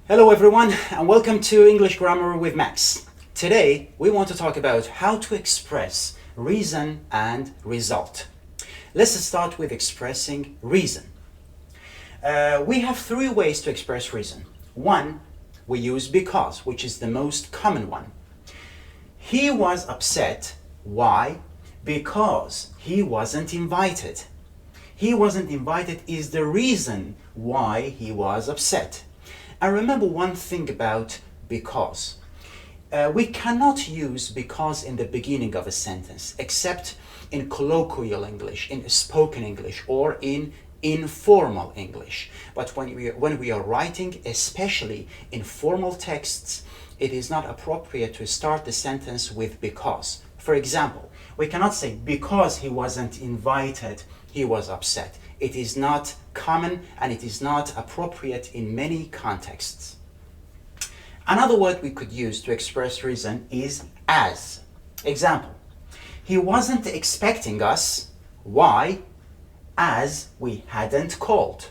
Hello everyone and welcome to English Grammar with Max. Today we want to talk about how to express reason and result. Let's start with expressing reason. We have three ways to express reason. One, we use because, which is the most common one. He was upset. Why? Because he wasn't invited. He wasn't invited is the reason why he was upset. And remember one thing about because. We cannot use because in the beginning of a sentence except in colloquial English, in spoken English, or in informal English. But when we are writing, especially in formal texts, it is not appropriate to start the sentence with because. For example, we cannot say because he wasn't invited, he was upset. It is not common and it is not appropriate in many contexts. Another word we could use to express reason is as. Example, he wasn't expecting us. Why? As we hadn't called.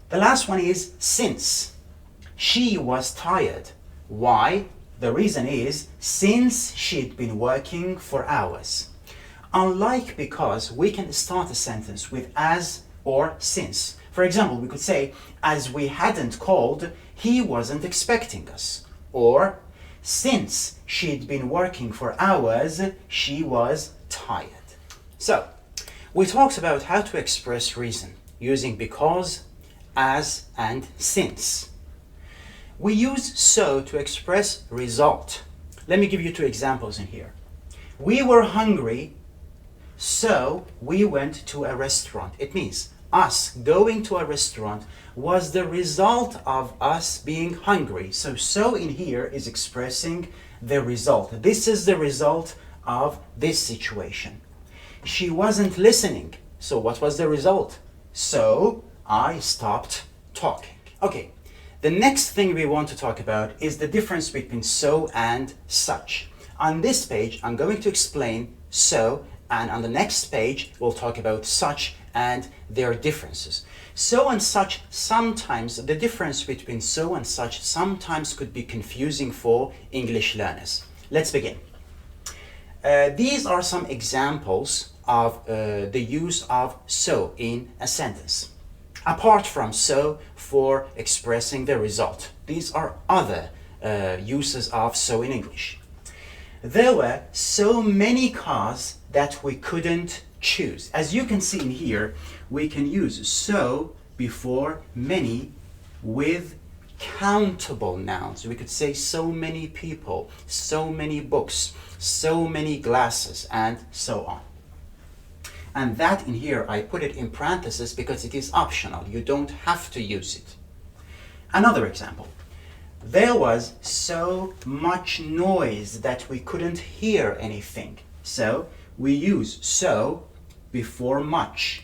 The last one is since. She was tired. Why? The reason is since she'd been working for hours. Unlike because, we can start a sentence with as or since. For example, we could say, as we hadn't called, he wasn't expecting us. Or, since she'd been working for hours, she was tired. So, we talked about how to express reason using because, as, and since. We use so to express result. Let me give you two examples in here. We were hungry, so we went to a restaurant. It means us going to a restaurant was the result of us being hungry. So in here is expressing the result. This is the result of this situation. She wasn't listening. So what was the result? So I stopped talking. Okay, the next thing we want to talk about is the difference between so and such. On this page, I'm going to explain so, and on the next page, we'll talk about such and their differences. So and such, sometimes the difference between so and such sometimes could be confusing for English learners. Let's begin. These are some examples of the use of so in a sentence. Apart from so for expressing the result, these are other uses of so in English. There were so many cars that we couldn't choose. As you can see in here, we can use so before many with countable nouns. We could say so many people, so many books, so many glasses, and so on. And that in here, I put it in parentheses because it is optional. You don't have to use it. Another example. There was so much noise that we couldn't hear anything. So we use so before much,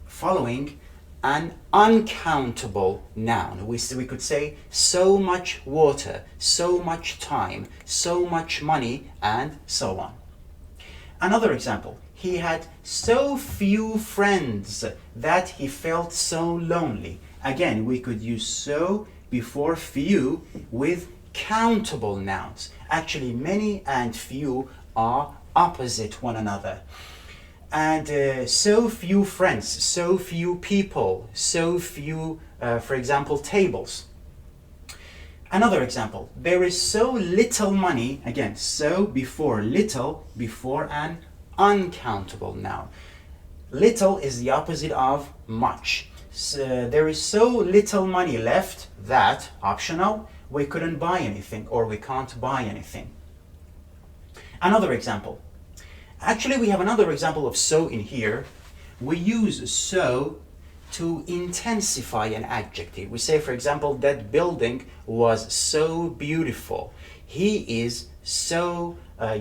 following an uncountable noun. We could say so much water, so much time, so much money, and so on. Another example. He had so few friends that he felt so lonely. Again, we could use so before few with countable nouns. Actually, many and few are opposite one another. And so few friends, so few people, so few, for example, tables. Another example, there is so little money, again, so before little, before an uncountable noun. Little is the opposite of much. So there is so little money left that, optional, we couldn't buy anything or we can't buy anything. Another example. Actually, we have another example of so in here. We use so to intensify an adjective. We say, for example, that building was so beautiful. He is so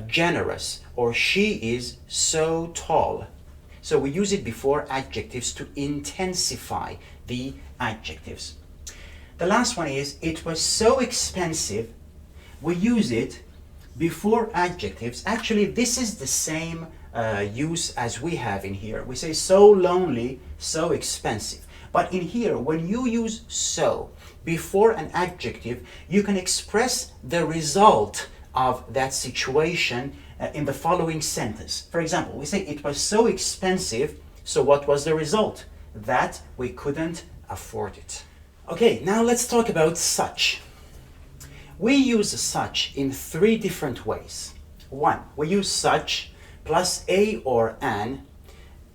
generous, or she is so tall. So we use it before adjectives to intensify the adjectives. The last one is, it was so expensive. We use it before adjectives. Actually, this is the same use as we have in here. We say so lonely, so expensive. But in here, when you use so before an adjective, you can express the result of that situation in the following sentence. For example, we say it was so expensive, so what was the result? That we couldn't afford it. Okay, now let's talk about such. We use such in 3 different ways. 1, we use such plus a or an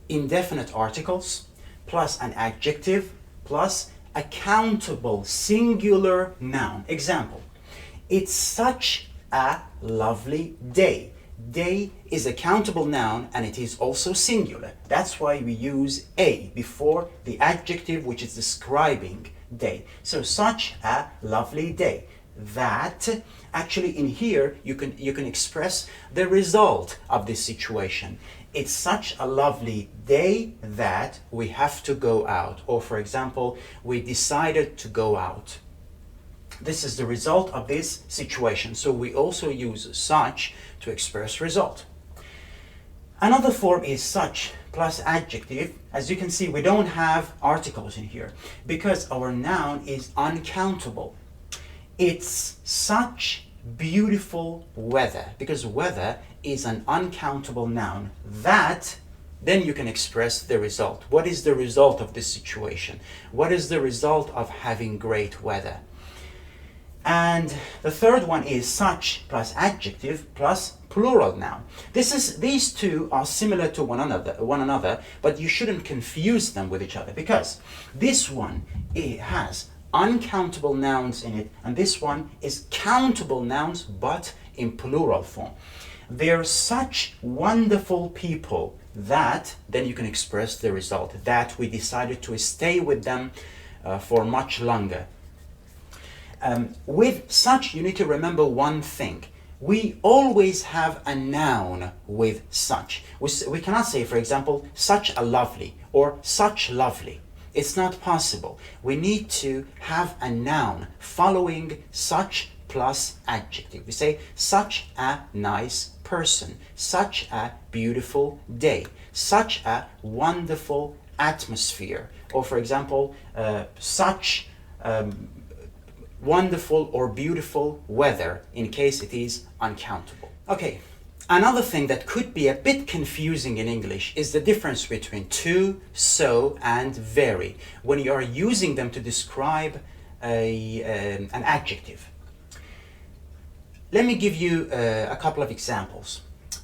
indefinite articles plus an adjective plus a countable singular noun. Example, it's such a lovely day. Day is a countable noun and it is also singular. That's why we use a before the adjective which is describing day. So such a lovely day. That actually in here you can express the result of this situation. It's such a lovely day that we have to go out. Or for example, we decided to go out. This is the result of this situation. So we also use such to express result. Another form is such plus adjective. As you can see, we don't have articles in here because our noun is uncountable. It's such beautiful weather, because weather is an uncountable noun. That, then you can express the result. What is the result of this situation? What is the result of having great weather? And the third one is such plus adjective plus plural noun. These two are similar to one another, but you shouldn't confuse them with each other, because this one, it has uncountable nouns in it, and this one is countable nouns but in plural form. They're such wonderful people that, then you can express the result, that we decided to stay with them for much longer. With such, you need to remember one thing. We always have a noun with such. We cannot say, for example, such a lovely or such lovely. It's not possible. We need to have a noun following such plus adjective. We say such a nice person, such a beautiful day, such a wonderful atmosphere, or for example, such wonderful or beautiful weather in case it is uncountable. Okay. Another thing that could be a bit confusing in English is the difference between to, so, and very when you are using them to describe an adjective. Let me give you a couple of examples.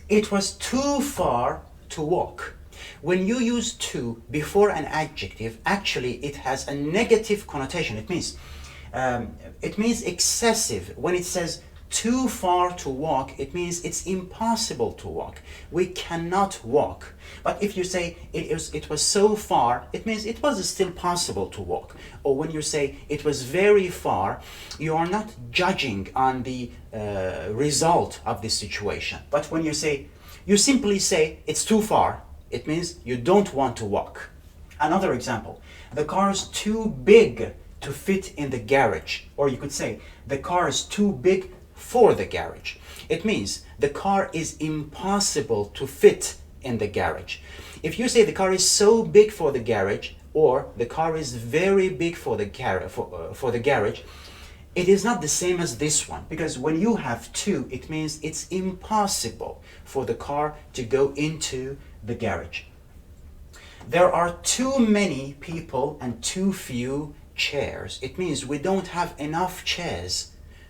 It was too far to walk. When you use to before an adjective, actually it has a negative connotation. It means excessive. When it says too far to walk, it means it's impossible to walk. We cannot walk. But if you say it was so far, it means it was still possible to walk. Or when you say it was very far, you are not judging on the result of this situation. But when you simply say it's too far, it means you don't want to walk. Another example, the car is too big to fit in the garage. Or you could say the car is too big for the garage. It means the car is impossible to fit in the garage. If you say the car is so big for the garage, or the car is very big for the garage, it is not the same as this one, because when you have to, it means it's impossible for the car to go into the garage. There are too many people and too few chairs. It means we don't have enough chairs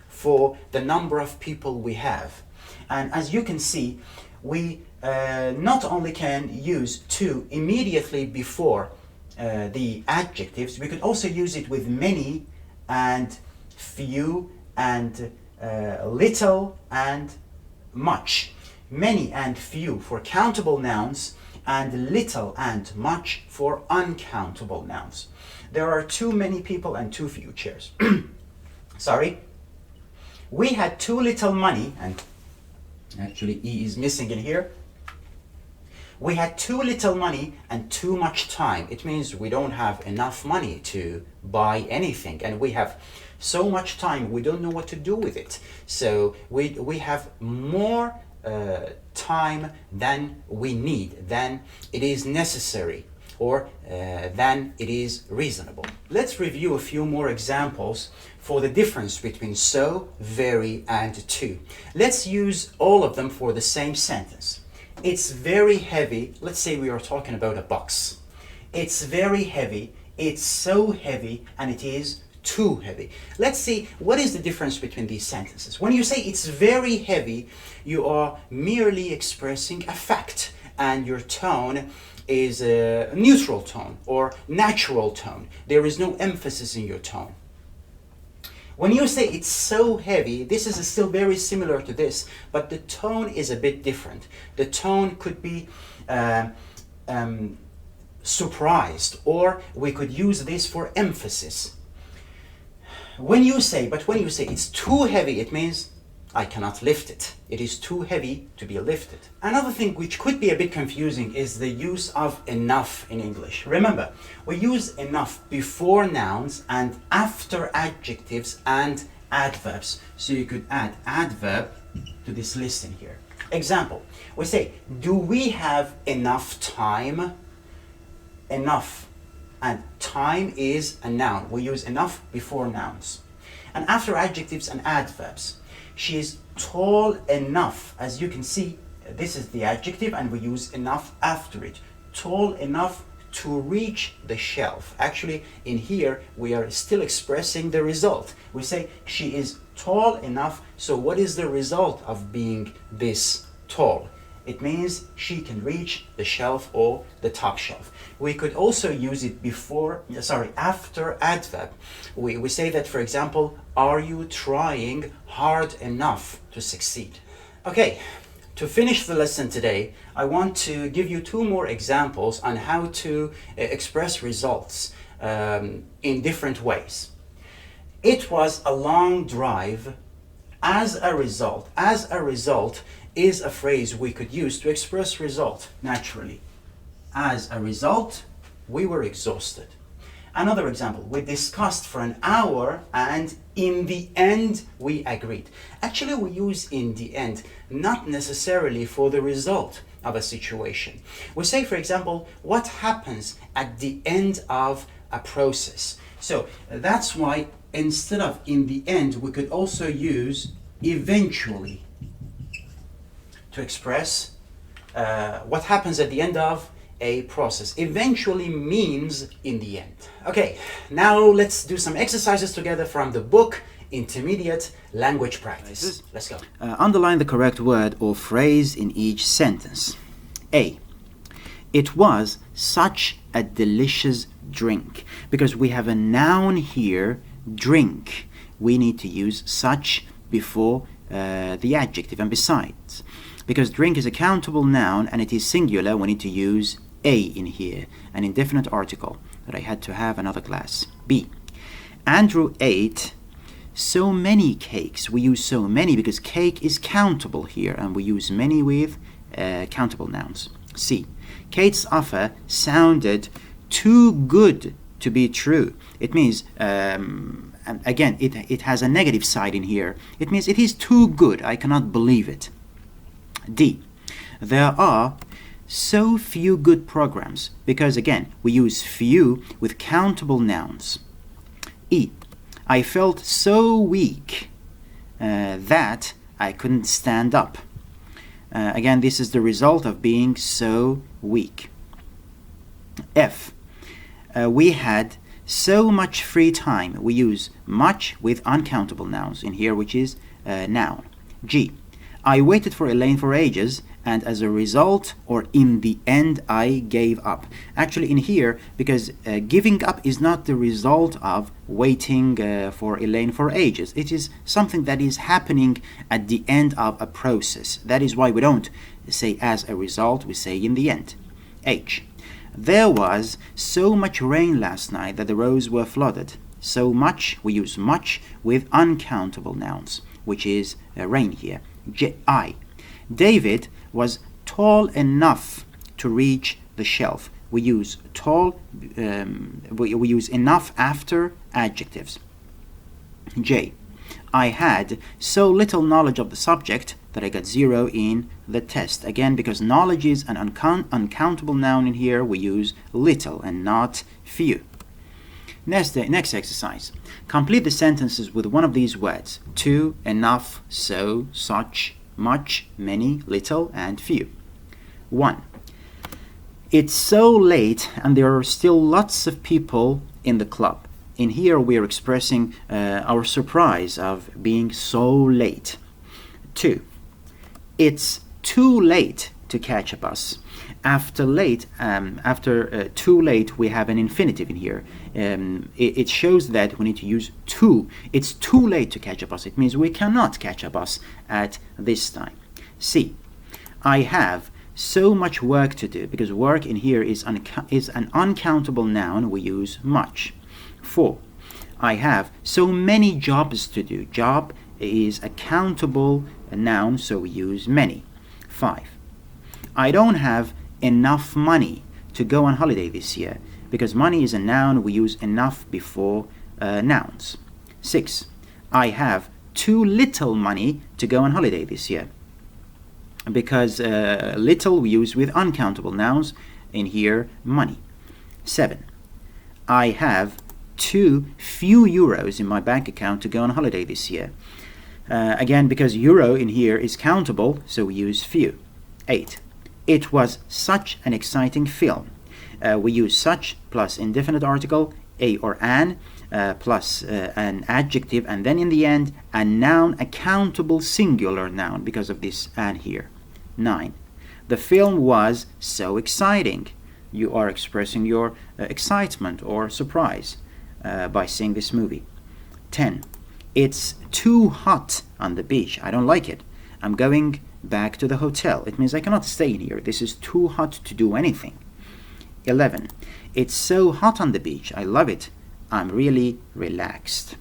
for the number of people we have. And as you can see, we not only can use to immediately before the adjectives, we could also use it with many and few and little and much. Many and few for countable nouns, and little and much for uncountable nouns. There are too many people and too few chairs. Sorry. We had too little money, and actually E is missing in here. We had too little money and too much time. It means we don't have enough money to buy anything, and we have so much time we don't know what to do with it. So we have more time than we need, than it is necessary. or then it is reasonable. Let's review a few more examples for the difference between so, very, and to. Let's use all of them for the same sentence. It's very heavy. Let's say we are talking about a box. It's very heavy. It's so heavy, and it is too heavy. Let's see what is the difference between these sentences. When you say it's very heavy, you are merely expressing a fact, and your tone is a neutral tone or natural tone. There is no emphasis in your tone. When you say it's so heavy, this is still very similar to this, but the tone is a bit different. The tone could be surprised, or we could use this for emphasis. When you say it's too heavy, it means I cannot lift it. It is too heavy to be lifted. Another thing which could be a bit confusing is the use of enough in English. Remember, we use enough before nouns and after adjectives and adverbs. So you could add adverb to this list in here. Example, we say, do we have enough time? Enough. And time is a noun. We use enough before nouns. And after adjectives and adverbs. She is tall enough. As you can see, this is the adjective and we use enough after it. Tall enough to reach the shelf. Actually, in here, we are still expressing the result. We say she is tall enough. So what is the result of being this tall? It means she can reach the shelf or the top shelf. We could also use it after adverb. We say that, for example, are you trying hard enough to succeed? Okay, to finish the lesson today, I want to give you two more examples on how to express results in different ways. It was a long drive. As a result is a phrase we could use to express result naturally. As a result, we were exhausted. Another example, we discussed for an hour and in the end we agreed. Actually, we use in the end, not necessarily for the result of a situation. We say, for example, what happens at the end of a process. So that's why instead of in the end, we could also use eventually to express what happens at the end of a process. Eventually means in the end. Okay, now let's do some exercises together from the book Intermediate Language Practice. Let's go. Underline the correct word or phrase in each sentence. A. It was such a delicious drink. Because we have a noun here, drink. We need to use such before the adjective. And besides, because drink is a countable noun and it is singular, we need to use a in here, an indefinite article that I had to have another glass. B. Andrew ate so many cakes. We use so many because cake is countable here and we use many with countable nouns. C. Kate's offer sounded too good to be true. It means, again, it has a negative side in here. It means it is too good. I cannot believe it. D. There are so few good programs because, again, we use few with countable nouns. E. I felt so weak that I couldn't stand up. Again, this is the result of being so weak. F. We had so much free time. We use much with uncountable nouns in here, which is noun. G. I waited for Elaine for ages, and as a result, or in the end, I gave up. Actually, in here, because giving up is not the result of waiting for Elaine for ages. It is something that is happening at the end of a process. That is why we don't say as a result, we say in the end. H. There was so much rain last night that the roads were flooded. So much, we use much with uncountable nouns, which is rain here. I. David was tall enough to reach the shelf. We use tall, we use enough after adjectives. J. I had so little knowledge of the subject that I got 0 in the test. Again, because knowledge is an uncountable noun in here, we use little and not few. Next exercise. Complete the sentences with one of these words: to, enough, so, such, much, many, little, and few. 1. It's so late and there are still lots of people in the club. In here we are expressing our surprise of being so late. 2. It's too late to catch a bus. After too late, we have an infinitive in here. It shows that we need to use too. It's too late to catch a bus. It means we cannot catch a bus at this time. C. I have so much work to do, because work in here is an uncountable noun. We use much. 4. I have so many jobs to do. Job is a countable noun, so we use many. 5. I don't have enough money to go on holiday this year, because money is a noun, we use enough before nouns. 6. I have too little money to go on holiday this year, because little we use with uncountable nouns, in here money. 7. I have too few euros in my bank account to go on holiday this year. Again, because euro in here is countable, so we use few. 8. It was such an exciting film. We use such plus indefinite article, a or an, plus an adjective, and then in the end a noun, a countable singular noun, because of this an here. 9. The film was so exciting. You are expressing your excitement or surprise by seeing this movie. 10. It's too hot on the beach. I don't like it. I'm going back to the hotel. It means I cannot stay in here. This is too hot to do anything. 11. It's so hot on the beach. I love it. I'm really relaxed.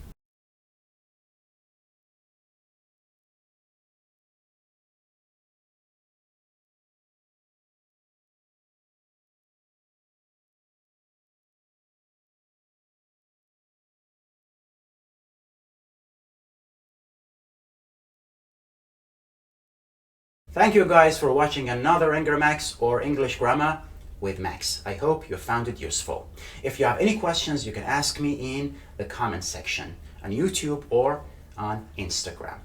Thank you guys for watching another Max or English Grammar with Max. I hope you found it useful. If you have any questions, you can ask me in the comment section on YouTube or on Instagram.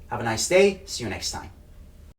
Have a nice day. See you next time.